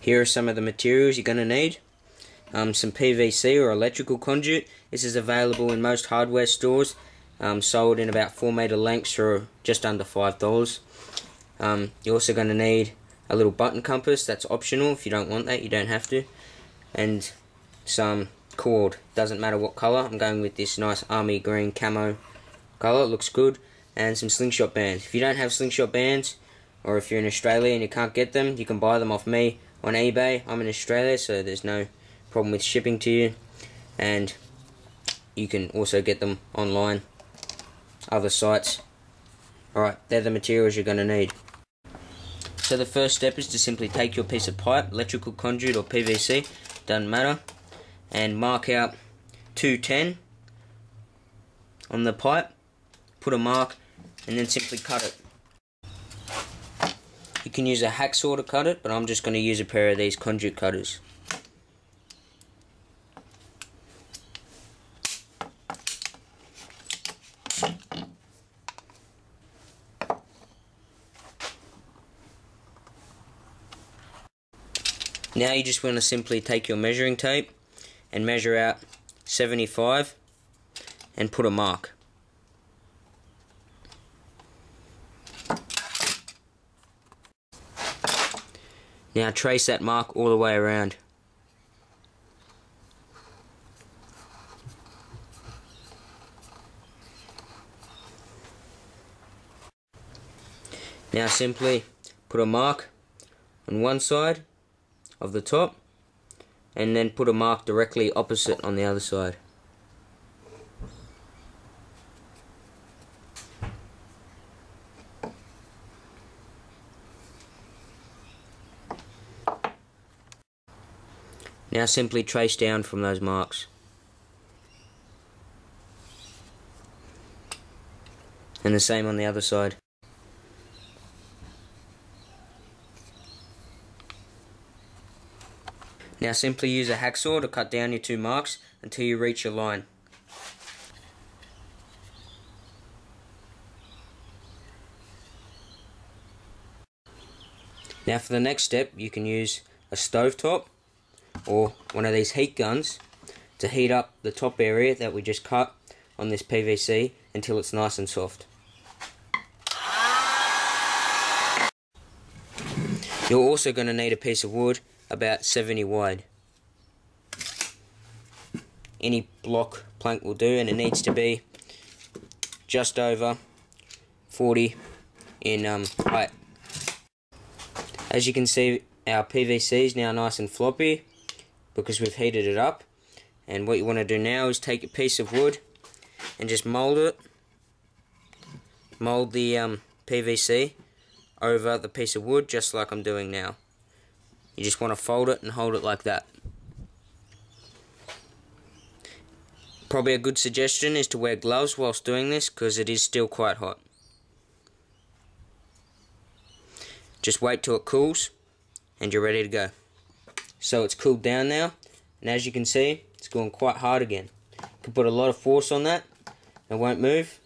Here are some of the materials you're going to need. Some PVC or electrical conduit. This is available in most hardware stores, sold in about 4-meter lengths for just under $5. You're also going to need a little button compass. That's optional. If you don't want that, you don't have to. And some cord. Doesn't matter what colour. I'm going with this nice army green camo colour. It looks good. And some slingshot bands. If you don't have slingshot bands, or if you're in Australia and you can't get them, you can buy them off me on eBay. I'm in Australia, so there's no problem with shipping to you. And you can also get them online, other sites. Alright, they're the materials you're going to need. So the first step is to simply take your piece of pipe, electrical conduit or PVC, doesn't matter, and mark out 210 on the pipe, put a mark, and then simply cut it. You can use a hacksaw to cut it, but I'm just going to use a pair of these conduit cutters. Now you just want to simply take your measuring tape and measure out 75 and put a mark. Now trace that mark all the way around. Now simply put a mark on one side of the top and then put a mark directly opposite on the other side. Now simply trace down from those marks. And the same on the other side. Now simply use a hacksaw to cut down your 2 marks until you reach your line. Now for the next step, you can use a stovetop or one of these heat guns to heat up the top area that we just cut on this PVC until it's nice and soft. You're also going to need a piece of wood about 70 wide. Any block plank will do, and it needs to be just over 40 in height. As you can see, our PVC is now nice and floppy because we've heated it up. And what you want to do now is take a piece of wood and just mold it. Mold the PVC over the piece of wood just like I'm doing now. You just want to fold it and hold it like that. Probably a good suggestion is to wear gloves whilst doing this because it is still quite hot. Just wait till it cools and you're ready to go. So it's cooled down now, and as you can see, it's going quite hard again. You can put a lot of force on that, it won't move.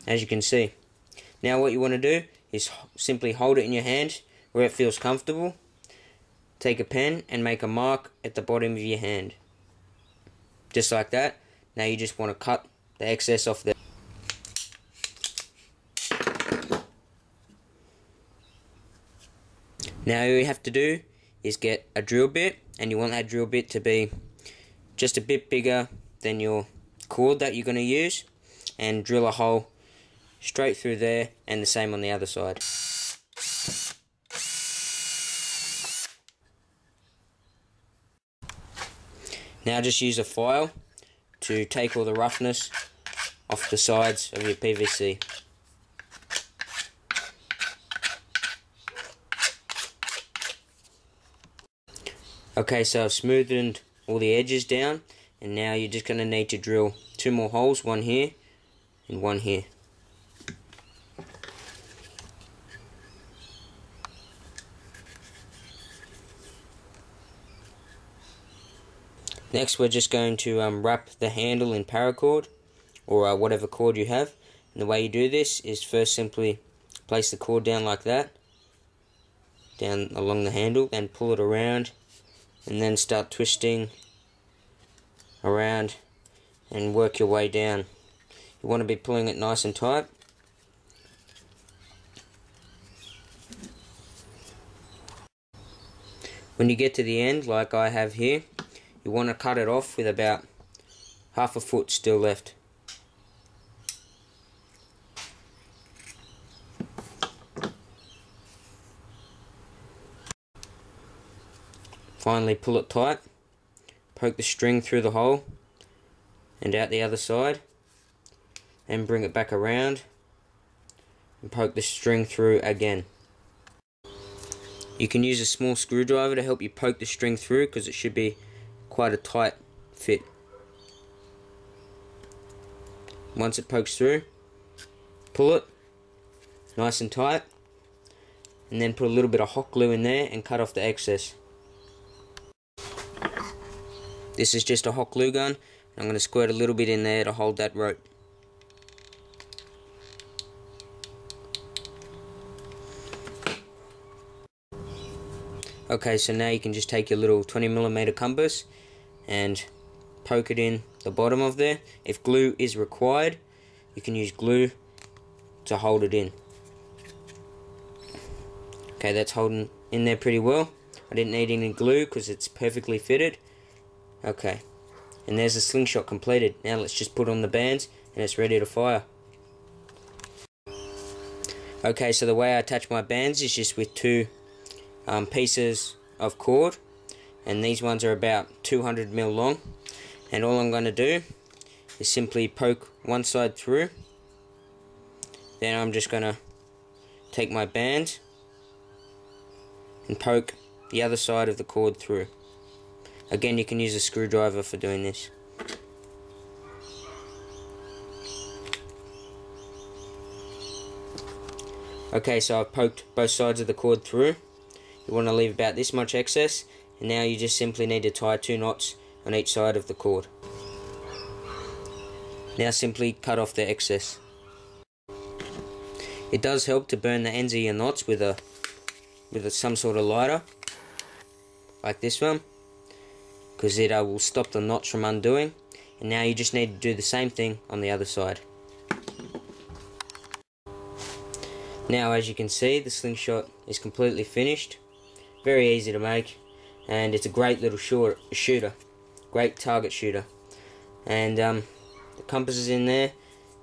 As you can see. Now what you want to do is simply hold it in your hand where it feels comfortable. Take a pen and make a mark at the bottom of your hand. Just like that. Now you just want to cut the excess off there. Now all you have to do is get a drill bit, and you want that drill bit to be just a bit bigger than your cord that you're going to use, and drill a hole straight through there, and the same on the other side. Now just use a file to take all the roughness off the sides of your PVC. Okay, so I've smoothed all the edges down, and now you're just going to need to drill 2 more holes, one here and one here. Next we're just going to wrap the handle in paracord, or whatever cord you have, and the way you do this is first simply place the cord down like that, down along the handle, then pull it around, and then start twisting around and work your way down. You want to be pulling it nice and tight. When you get to the end, like I have here, you want to cut it off with about half a foot still left. Finally pull it tight, poke the string through the hole and out the other side, and bring it back around and poke the string through again. You can use a small screwdriver to help you poke the string through because it should be quite a tight fit. Once it pokes through, pull it nice and tight, and then put a little bit of hot glue in there and cut off the excess. This is just a hot glue gun. I'm going to squirt a little bit in there to hold that rope. Okay, so now you can just take your little 20mm compass and poke it in the bottom of there. If glue is required, you can use glue to hold it in. Okay, that's holding in there pretty well. I didn't need any glue because it's perfectly fitted. Okay, and there's the slingshot completed. Now let's just put on the bands and it's ready to fire. Okay, so the way I attach my bands is just with two pieces of cord, and these ones are about 200mm long, and all I'm going to do is simply poke one side through. Then I'm just going to take my band and poke the other side of the cord through. Again, you can use a screwdriver for doing this. Okay, so I've poked both sides of the cord through. You want to leave about this much excess, and now you just simply need to tie 2 knots on each side of the cord. Now simply cut off the excess. It does help to burn the ends of your knots with some sort of lighter, like this one, because it will stop the knots from undoing. And now you just need to do the same thing on the other side. Now, as you can see, the slingshot is completely finished. Very easy to make, and it's a great little shooter, great target shooter. And the compass is in there,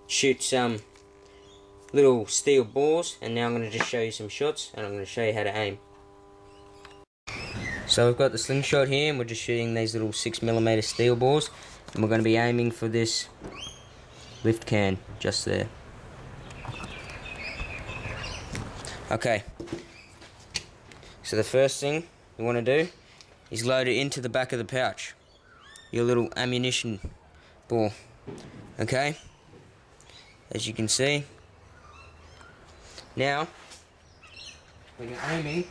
shoots little steel balls. And now I'm going to just show you some shots, and I'm going to show you how to aim. So we've got the slingshot here, and we're just shooting these little 6mm steel balls, and we're going to be aiming for this lift can just there. Okay, so the first thing you want to do is load it into the back of the pouch, your little ammunition ball. Okay, as you can see. Now, when you're aiming,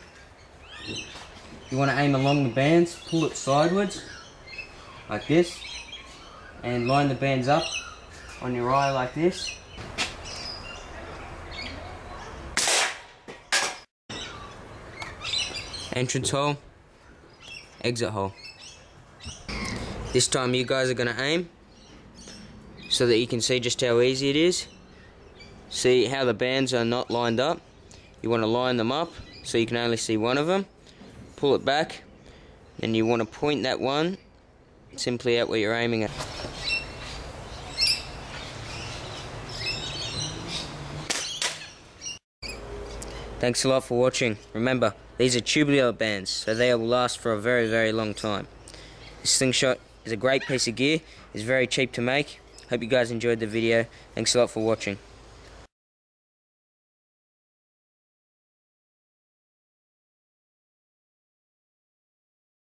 you want to aim along the bands, pull it sideways, like this, and line the bands up on your eye like this. Entrance hole, exit hole. This time you guys are going to aim so that you can see just how easy it is. See how the bands are not lined up? You want to line them up so you can only see one of them. Pull it back, and you want to point that one simply out where you're aiming at. Thanks a lot for watching. Remember, these are tubular bands, so they will last for a very, very long time. This slingshot is a great piece of gear. It's very cheap to make. Hope you guys enjoyed the video. Thanks a lot for watching.